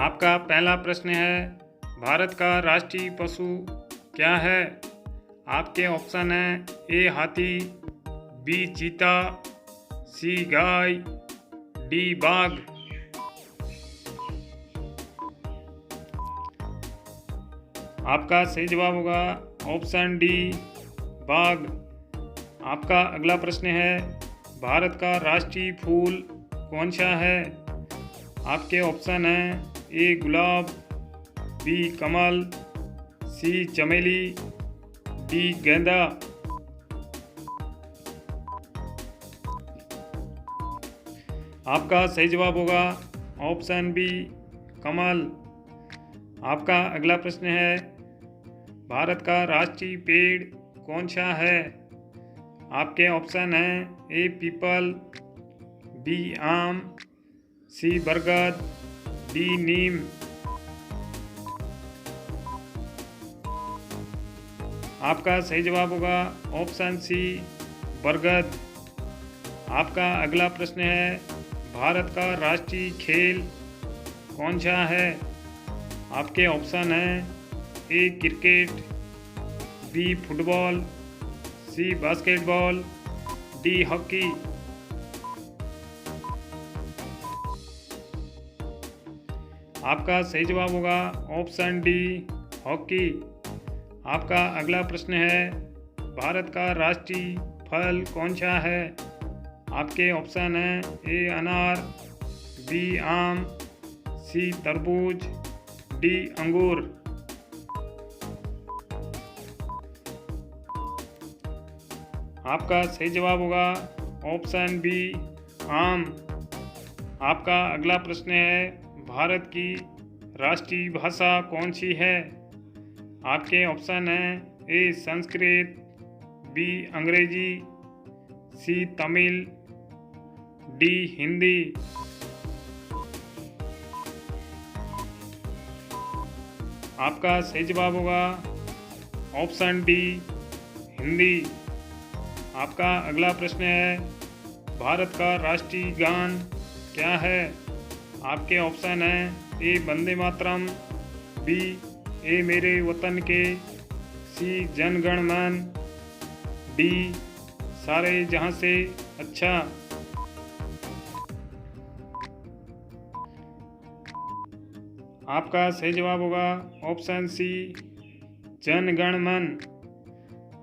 आपका पहला प्रश्न है, भारत का राष्ट्रीय पशु क्या है? आपके ऑप्शन हैं ए हाथी, बी चीता, सी गाय, डी बाघ। आपका सही जवाब होगा ऑप्शन डी बाघ। आपका अगला प्रश्न है, भारत का राष्ट्रीय फूल कौन सा है? आपके ऑप्शन हैं ए गुलाब, बी कमल, सी चमेली, डी गेंदा। आपका सही जवाब होगा ऑप्शन बी कमल। आपका अगला प्रश्न है, भारत का राष्ट्रीय पेड़ कौन सा है? आपके ऑप्शन हैं ए पीपल, बी आम, सी बरगद, डी नीम। आपका सही जवाब होगा ऑप्शन सी बरगद। आपका अगला प्रश्न है, भारत का राष्ट्रीय खेल कौन सा है? आपके ऑप्शन हैं ए क्रिकेट, बी फुटबॉल, सी बास्केटबॉल, डी हॉकी। आपका सही जवाब होगा ऑप्शन डी हॉकी। आपका अगला प्रश्न है, भारत का राष्ट्रीय फल कौन सा है? आपके ऑप्शन हैं ए अनार, बी आम, सी तरबूज, डी अंगूर। आपका सही जवाब होगा ऑप्शन बी आम। आपका अगला प्रश्न है, भारत की राष्ट्रीय भाषा कौन सी है? आपके ऑप्शन हैं ए संस्कृत, बी अंग्रेजी, सी तमिल, डी हिंदी। आपका सही जवाब होगा ऑप्शन डी हिंदी। आपका अगला प्रश्न है, भारत का राष्ट्रीय गान क्या है? आपके ऑप्शन हैं ए वंदे मातरम, बी ए मेरे वतन के, सी जन गण मन, डी सारे जहां से अच्छा। आपका सही जवाब होगा ऑप्शन सी जन गण मन।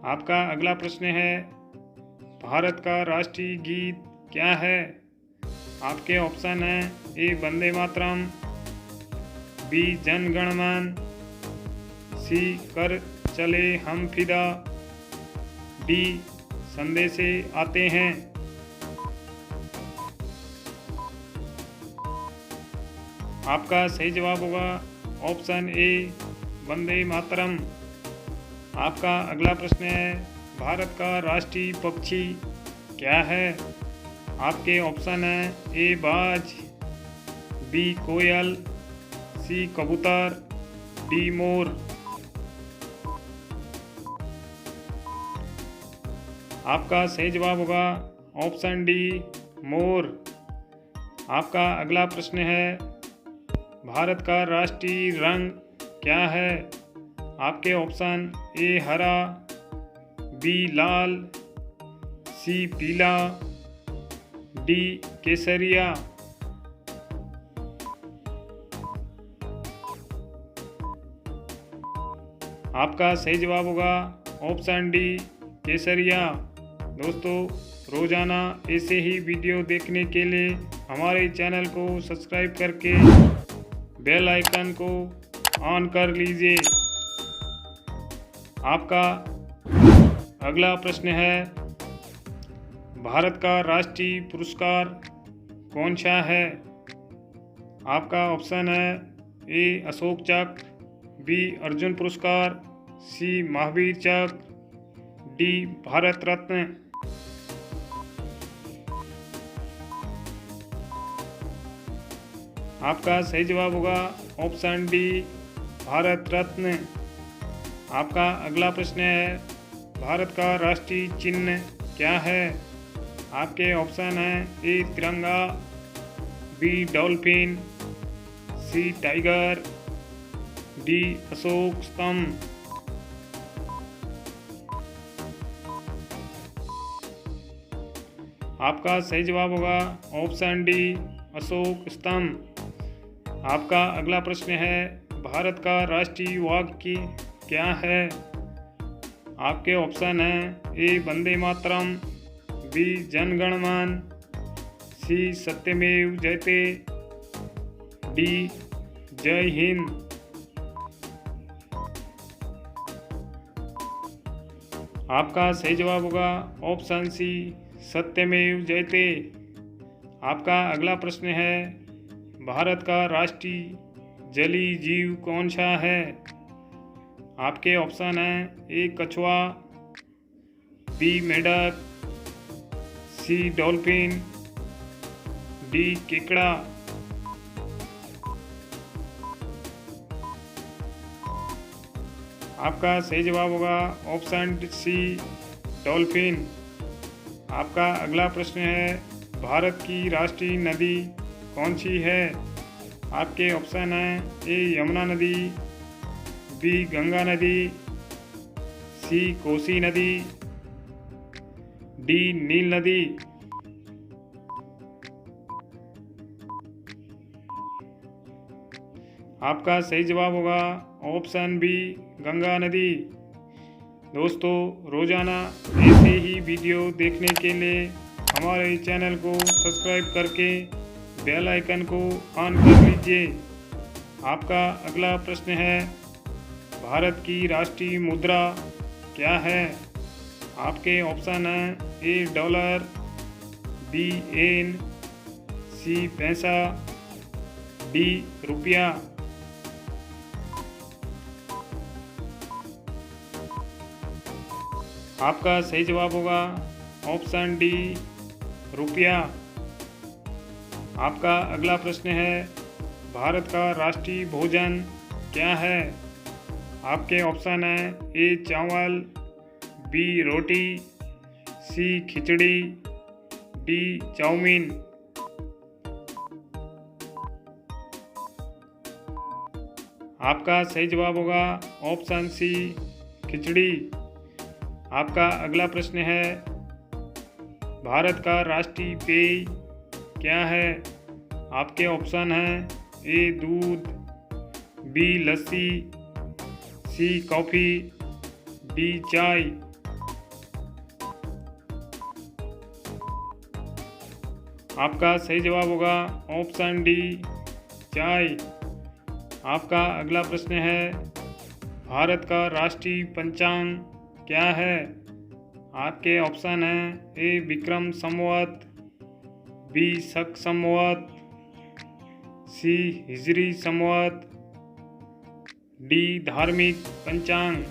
आपका अगला प्रश्न है, भारत का राष्ट्रीय गीत क्या है? आपके ऑप्शन हैं ए वंदे मातरम, बी जन गण मन, सी कर चले हम फिदा, डी संदेशे आते हैं। आपका सही जवाब होगा ऑप्शन ए वंदे मातरम। आपका अगला प्रश्न है, भारत का राष्ट्रीय पक्षी क्या है? आपके ऑप्शन हैं ए बाज, बी कोयल, सी कबूतर, डी मोर। आपका सही जवाब होगा ऑप्शन डी मोर। आपका अगला प्रश्न है, भारत का राष्ट्रीय रंग क्या है? आपके ऑप्शन ए हरा, बी लाल, सी पीला, डी केसरिया। आपका सही जवाब होगा ऑप्शन डी केसरिया। दोस्तों, रोजाना ऐसे ही वीडियो देखने के लिए हमारे चैनल को सब्सक्राइब करके बेल आइकन को ऑन कर लीजिए। आपका अगला प्रश्न है, भारत का राष्ट्रीय पुरस्कार कौन सा है? आपका ऑप्शन है ए अशोक चक्र, बी अर्जुन पुरस्कार, सी महावीर चक्र, डी भारत रत्न। आपका सही जवाब होगा ऑप्शन डी भारत रत्न। आपका अगला प्रश्न है, भारत का राष्ट्रीय चिन्ह क्या है? आपके ऑप्शन हैं ए तिरंगा, बी डॉल्फिन, सी टाइगर, डी अशोक स्तंभ। आपका सही जवाब होगा ऑप्शन डी अशोक स्तंभ। आपका अगला प्रश्न है, भारत का राष्ट्रीय वाक्य क्या है? आपके ऑप्शन हैं ए वंदे मातरम, बी जन गण मन, सी सत्यमेव जयते, डी जय हिंद। आपका सही जवाब होगा ऑप्शन सी सत्यमेव जयते। आपका अगला प्रश्न है, भारत का राष्ट्रीय जलीय जीव कौन सा है? आपके ऑप्शन हैं ए कछुआ, बी मेंढक, सी डॉल्फिन, डी केकड़ा। आपका सही जवाब होगा ऑप्शन सी डॉल्फिन। आपका अगला प्रश्न है, भारत की राष्ट्रीय नदी कौन सी है? आपके ऑप्शन हैं ए यमुना नदी, बी गंगा नदी, सी कोसी नदी, डी नील नदी। आपका सही जवाब होगा ऑप्शन बी गंगा नदी। दोस्तों, रोज़ाना ऐसे ही वीडियो देखने के लिए हमारे चैनल को सब्सक्राइब करके बेल आइकन को ऑन कर लीजिए। आपका अगला प्रश्न है, भारत की राष्ट्रीय मुद्रा क्या है? आपके ऑप्शन हैं ए डॉलर, बी येन, सी पैसा, डी रुपया। आपका सही जवाब होगा ऑप्शन डी रुपया। आपका अगला प्रश्न है, भारत का राष्ट्रीय भोजन क्या है? आपके ऑप्शन हैं ए चावल, बी रोटी, सी खिचड़ी, डी चाउमीन। आपका सही जवाब होगा ऑप्शन सी खिचड़ी। आपका अगला प्रश्न है, भारत का राष्ट्रीय पेय क्या है? आपके ऑप्शन हैं ए दूध, बी लस्सी, सी कॉफ़ी, डी चाय। आपका सही जवाब होगा ऑप्शन डी चाय। आपका अगला प्रश्न है, भारत का राष्ट्रीय पंचांग क्या है? आपके ऑप्शन हैं ए विक्रम संवत, बी शक संवत, सी हिजरी संवत, डी धार्मिक पंचांग।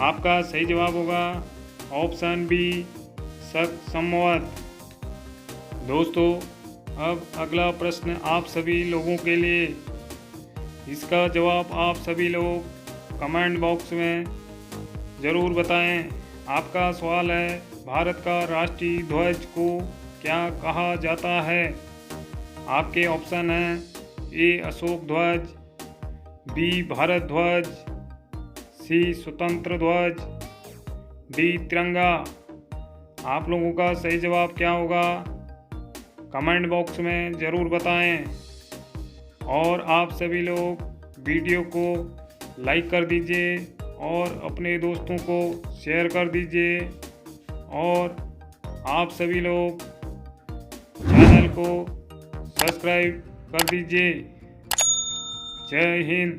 आपका सही जवाब होगा ऑप्शन बी शक संवत। दोस्तों, अब अगला प्रश्न आप सभी लोगों के लिए। इसका जवाब आप सभी लोग कमेंट बॉक्स में ज़रूर बताएं। आपका सवाल है, भारत का राष्ट्रीय ध्वज को क्या कहा जाता है? आपके ऑप्शन हैं ए अशोक ध्वज, बी भारत ध्वज, सी स्वतंत्र ध्वज, डी तिरंगा। आप लोगों का सही जवाब क्या होगा? कमेंट बॉक्स में ज़रूर बताएं। और आप सभी लोग वीडियो को लाइक कर दीजिए और अपने दोस्तों को शेयर कर दीजिए, और आप सभी लोग चैनल को सब्सक्राइब कर दीजिए। जय हिंद।